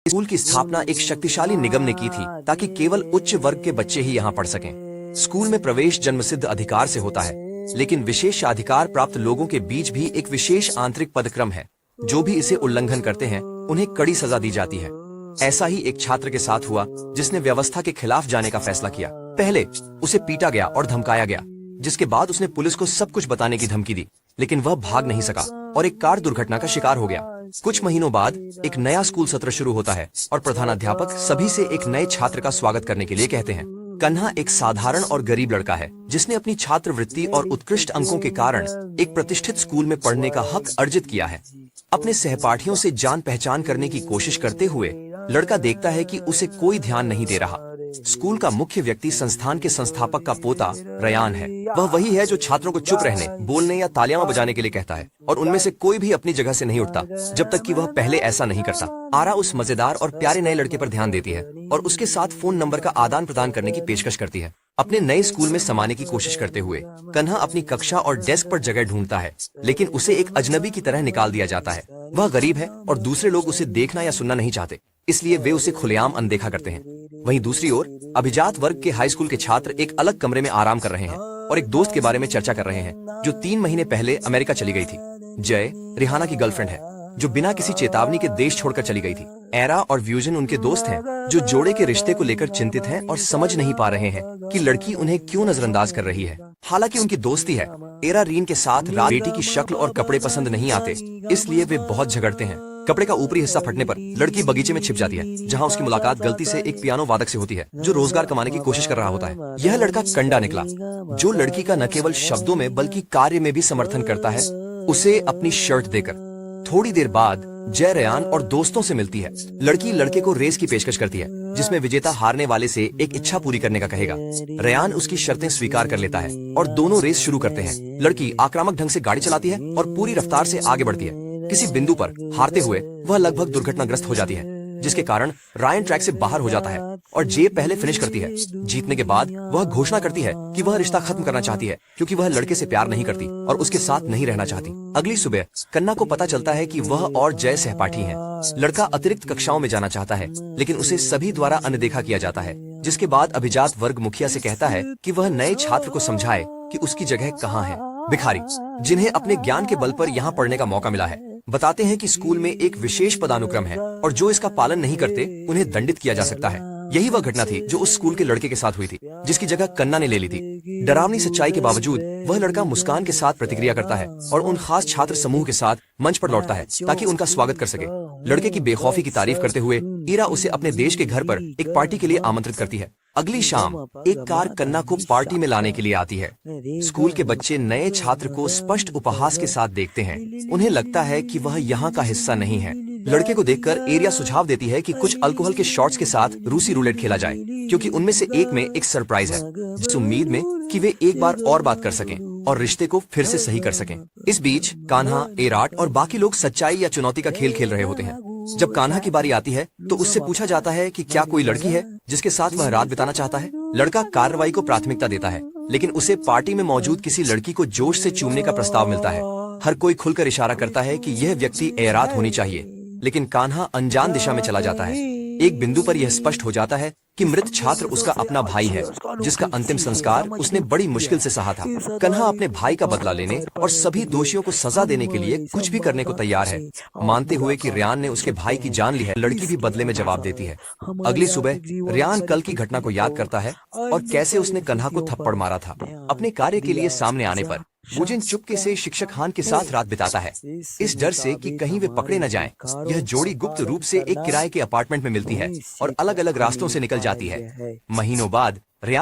School की स्थापना एक शक्तिशाली निगम ने की थी ताकि केवल उच्च वर्ग के बच्चे ही यहाँ पढ़ सकें। स्कूल में प्रवेश जन्मसिद्ध अधिकार से होता है, लेकिन विशेषाधिकार प्राप्त लोगों के बीच भी एक विशेष आंतरिक पदक्रम है। जो भी इसे उल्लंघन करते हैं उन्हें कड़ी सजा दी जाती है। ऐसा ही एक छात्र के साथ हुआ जिसने व्यवस्था के खिलाफ जाने का फैसला किया। पहले उसे पीटा गया और धमकाया गया, जिसके बाद उसने पुलिस को सब कुछ बताने की धमकी दी, लेकिन वह भाग नहीं सका और एक कार दुर्घटना का शिकार हो गया। कुछ महीनों बाद एक नया स्कूल सत्र शुरू होता है और प्रधानाध्यापक सभी से एक नए छात्र का स्वागत करने के लिए कहते हैं। कन्हा एक साधारण और गरीब लड़का है जिसने अपनी छात्रवृत्ति और उत्कृष्ट अंकों के कारण एक प्रतिष्ठित स्कूल में पढ़ने का हक अर्जित किया है। अपने सहपाठियों से जान पहचान करने की कोशिश करते हुए लड़का देखता है कि उसे कोई ध्यान नहीं दे रहा। स्कूल का मुख्य व्यक्ति संस्थान के संस्थापक का पोता रयान है। वह वही है जो छात्रों को चुप रहने, बोलने या तालियां बजाने के लिए कहता है, और उनमें से कोई भी अपनी जगह से नहीं उठता जब तक कि वह पहले ऐसा नहीं करता। आरा उस मजेदार और प्यारे नए लड़के पर ध्यान देती है और उसके साथ फोन नंबर का आदान प्रदान करने की पेशकश करती है। अपने नए स्कूल में समाने की कोशिश करते हुए कन्हा अपनी कक्षा और डेस्क पर जगह ढूंढता है, लेकिन उसे एक अजनबी की तरह निकाल दिया जाता है। वह गरीब है और दूसरे लोग उसे देखना या सुनना नहीं चाहते, इसलिए वे उसे खुलेआम अनदेखा करते हैं। वहीं दूसरी ओर अभिजात वर्ग के हाई स्कूल के छात्र एक अलग कमरे में आराम कर रहे हैं और एक दोस्त के बारे में चर्चा कर रहे हैं जो 3 महीने पहले अमेरिका चली गई थी। जय रिहाना की गर्लफ्रेंड है जो बिना किसी चेतावनी के देश छोड़कर चली गई थी। एरा और व्यूजन उनके दोस्त हैं जो जोड़े के रिश्ते को लेकर चिंतित हैं और समझ नहीं पा रहे हैं कि लड़की उन्हें क्यों नजरअंदाज कर रही है। हालांकि उनकी दोस्ती है। एरा रीन के साथ बेटी की शक्ल और कपड़े पसंद नहीं आते, इसलिए वे बहुत झगड़ते हैं। कपड़े का ऊपरी हिस्सा फटने पर लड़की बगीचे में छिप जाती है, जहां उसकी मुलाकात गलती से एक पियानो वादक से होती है जो रोजगार कमाने की कोशिश कर रहा होता है। यह लड़का कंडा निकला जो लड़की का न केवल शब्दों में बल्कि कार्य में भी समर्थन करता है, उसे अपनी शर्ट देकर। थोड़ी देर बाद जय रयान और दोस्तों से मिलती है। लड़की लड़के को रेस की पेशकश करती है जिसमें विजेता हारने वाले से एक इच्छा पूरी करने का कहेगा। रयान उसकी शर्तें स्वीकार कर लेता है और दोनों रेस शुरू करते हैं। लड़की आक्रामक ढंग से गाड़ी चलाती है और पूरी रफ्तार से आगे बढ़ती है। किसी बिंदु पर हारते हुए वह लगभग दुर्घटनाग्रस्त हो जाती है, जिसके कारण रायन ट्रैक से बाहर हो जाता है और जे पहले फिनिश करती है। जीतने के बाद वह घोषणा करती है कि वह रिश्ता खत्म करना चाहती है क्योंकि वह लड़के से प्यार नहीं करती और उसके साथ नहीं रहना चाहती। अगली सुबह कन्ना को पता चलता है कि वह और जय सहपाठी हैं। लड़का अतिरिक्त कक्षाओं में जाना चाहता है, लेकिन उसे सभी द्वारा अनदेखा किया जाता है, जिसके बाद अभिजात वर्ग मुखिया से कहता है कि वह नए छात्र को समझाए कि उसकी जगह कहाँ है। भिखारी जिन्हें अपने ज्ञान के बल पर यहाँ पढ़ने का मौका मिला है बताते हैं कि स्कूल में एक विशेष पदानुक्रम है और जो इसका पालन नहीं करते उन्हें दंडित किया जा सकता है। यही वह घटना थी जो उस स्कूल के लड़के के साथ हुई थी, जिसकी जगह कन्ना ने ले ली थी। डरावनी सच्चाई के बावजूद वह लड़का मुस्कान के साथ प्रतिक्रिया करता है और उन खास छात्र समूह के साथ मंच पर लौटता है ताकि उनका स्वागत कर सके। लड़के की बेखौफी की तारीफ करते हुए ईरा उसे अपने देश के घर पर एक पार्टी के लिए आमंत्रित करती है। अगली शाम एक कार कन्ना को पार्टी में लाने के लिए आती है। स्कूल के बच्चे नए छात्र को स्पष्ट उपहास के साथ देखते हैं। उन्हें लगता है कि वह यहाँ का हिस्सा नहीं है। लड़के को देखकर एरिया सुझाव देती है कि कुछ अल्कोहल के शॉट्स के साथ रूसी रूलेट खेला जाए, क्योंकि उनमें से एक में एक सरप्राइज है, जिस उम्मीद में कि वे एक बार और बात कर सकें और रिश्ते को फिर से सही कर सकें। इस बीच कान्हा, एराट और बाकी लोग सच्चाई या चुनौती का खेल खेल रहे होते हैं। जब कान्हा की बारी आती है तो उससे पूछा जाता है कि क्या कोई लड़की है जिसके साथ वह रात बिताना चाहता है। लड़का कार्रवाई को प्राथमिकता देता है, लेकिन उसे पार्टी में मौजूद किसी लड़की को जोश से चूमने का प्रस्ताव मिलता है। हर कोई खुलकर इशारा करता है कि यह व्यक्ति एरात होनी चाहिए, लेकिन कान्हा अनजान दिशा में चला जाता है। एक बिंदु पर यह स्पष्ट हो जाता है कि मृत छात्र उसका अपना भाई है, जिसका अंतिम संस्कार उसने बड़ी मुश्किल से सहा था। कन्हा अपने भाई का बदला लेने और सभी दोषियों को सजा देने के लिए कुछ भी करने को तैयार है, मानते हुए कि रियान ने उसके भाई की जान ली है। लड़की भी बदले में जवाब देती है। अगली सुबह रियान कल की घटना को याद करता है और कैसे उसने कन्हा को थप्पड़ मारा था। अपने कार्य के लिए सामने आने पर मुजिन चुपके से शिक्षक खान के साथ रात बिताता है, इस डर से कि कहीं वे पकड़े न जाएं। यह जोड़ी गुप्त रूप से एक किराए के अपार्टमेंट में मिलती है और अलग अलग रास्तों से निकल जाती है। महीनों बाद रियान